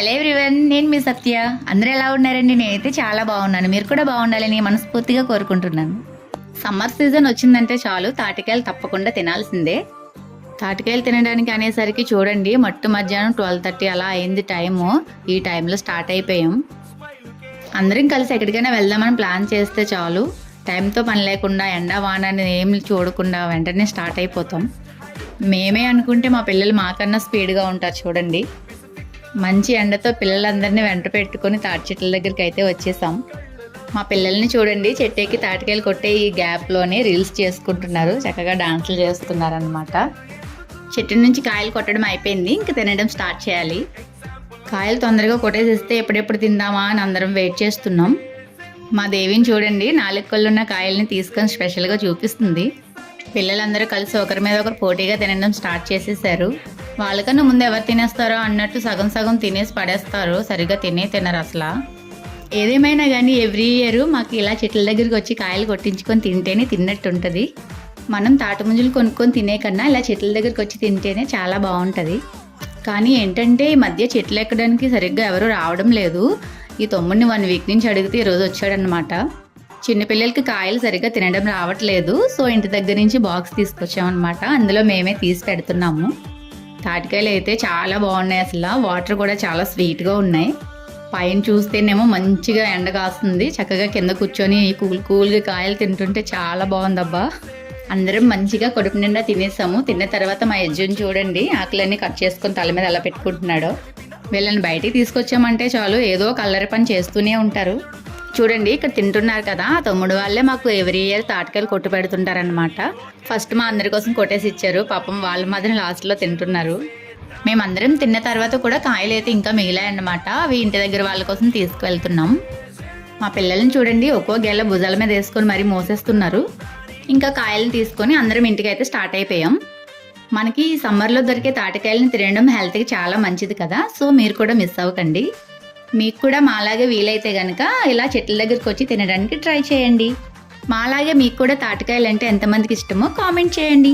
Hello everyone, నేను మీ సత్య. అందరూ ఎలా ఉన్నారండి? నేనైతే చాలా బాగున్నాను. మీరు కూడా బాగుండాలని మనస్ఫూర్తిగా కోరుకుంటున్నాను. సమ్మర్ సీజన్ వచ్చిందంటే చాలు తాటికాయలు తప్పకుండా తినాల్సిందే. తాటికాయలు తినడానికి అనేసరికి చూడండి, మధ్యాహ్నం 12:30 అలా అయింది టైము. ఈ టైంలో స్టార్ట్ అయిపోయాం. అందరం కలిసి ఎక్కడికైనా వెళ్దామని ప్లాన్ చేస్తే చాలు, టైంతో పని లేకుండా ఎండ వాన అనేది ఏమి చూడకుండా వెంటనే స్టార్ట్ అయిపోతాం. మేమే అనుకుంటే మా పిల్లలు మాకన్నా స్పీడ్గా ఉంటారు. చూడండి, మంచి ఎండతో పిల్లలందరినీ వెంట పెట్టుకొని తాటి చెట్ల దగ్గరికి అయితే వచ్చేసాం. మా పిల్లల్ని చూడండి, చెట్టెక్కి తాటికాయలు కొట్టే ఈ గ్యాప్లోనే రీల్స్ చేసుకుంటున్నారు, చక్కగా డాన్సులు చేస్తున్నారనమాట. చెట్టు నుంచి కాయలు కొట్టడం అయిపోయింది, ఇంక తినడం స్టార్ట్ చేయాలి. కాయలు తొందరగా కొట్టేసిస్తే ఎప్పుడెప్పుడు తిందామా అని అందరం వెయిట్ చేస్తున్నాం. మా దేవిని చూడండి, 4 కళ్ళున్న కాయల్ని తీసుకొని స్పెషల్గా చూపిస్తుంది. పిల్లలందరూ కలిసి ఒకరి మీద ఒకరు పోటీగా తినడం స్టార్ట్ చేసేసారు. వాళ్ళకన్నా ముందు ఎవరు తినేస్తారో అన్నట్టు సగం సగం తినేసి పడేస్తారు, సరిగ్గా తినరు అసలు. ఏదేమైనా కానీ ఎవ్రీ ఇయర్ మాకు ఇలా చెట్ల దగ్గరికి వచ్చి కాయలు కొట్టించుకొని తింటేనే తిన్నట్టు ఉంటుంది. మనం తాటి ముంజలు కొనుక్కొని తినే కన్నా ఇలా చెట్ల దగ్గరికి వచ్చి తింటేనే చాలా బాగుంటుంది. కానీ ఏంటంటే ఈ మధ్య చెట్లు ఎక్కడానికి సరిగ్గా ఎవరు రావడం లేదు. ఈ తమ్ముడిని 1 వీక్ నుంచి అడిగితే ఈరోజు వచ్చాడనమాట. చిన్నపిల్లలకి కాయలు సరిగ్గా తినడం రావట్లేదు, సో ఇంటి దగ్గర నుంచి బాక్స్ తీసుకొచ్చామన్నమాట. అందులో మేమే తీసి పెడుతున్నాము. తాటికాయలు అయితే చాలా బాగున్నాయి, అసలు వాటర్ కూడా చాలా స్వీట్గా ఉన్నాయి. పైన చూస్తేనేమో మంచిగా ఎండ కాస్తుంది, చక్కగా కింద కూర్చొని కూల్గా కాయలు తింటుంటే చాలా బాగుందబ్బా. అందరం మంచిగా కడుపు నిండా తినేసాము. తిన్న తర్వాత మా యజ్జుని చూడండి, ఆకులన్నీ కట్ చేసుకొని తల మీద ఎలా పెట్టుకుంటున్నాడో. వీళ్ళని బయటికి తీసుకొచ్చామంటే చాలు ఏదో కల్లరి పని చేస్తూనే ఉంటారు. చూడండి, ఇక్కడ తింటున్నారు కదా, ఆ తమ్ముడు వాళ్ళే మాకు ఎవ్రీ ఇయర్ తాటికాయలు కొట్టు పెడుతుంటారనమాట. ఫస్ట్ మా అందరి కోసం కొట్టేసి ఇచ్చారు, పాపం వాళ్ళ మాత్రం లాస్ట్లో తింటున్నారు. మేమందరం తిన్న తర్వాత కూడా కాయలు అయితే ఇంకా మిగిలాయన్నమాట. అవి ఇంటి దగ్గర వాళ్ళ కోసం తీసుకువెళ్తున్నాం. మా పిల్లల్ని చూడండి, ఒక్కో గెల భుజాల మీద వేసుకొని మరీ మోసేస్తున్నారు. ఇంకా కాయలను తీసుకొని అందరం ఇంటికి అయితే స్టార్ట్ అయిపోయాం. మనకి ఈ సమ్మర్లో దొరికే తాటికాయలను తినడం హెల్త్కి చాలా మంచిది కదా, సో మీరు కూడా మిస్ అవ్వకండి. మీకు కూడా మాలాగే వీలైతే కనుక ఇలా చెట్ల దగ్గరికి వచ్చి తినడానికి ట్రై చేయండి. మాలాగే మీకు కూడా తాటికాయలు అంటే ఎంతమందికి ఇష్టమో కామెంట్ చేయండి.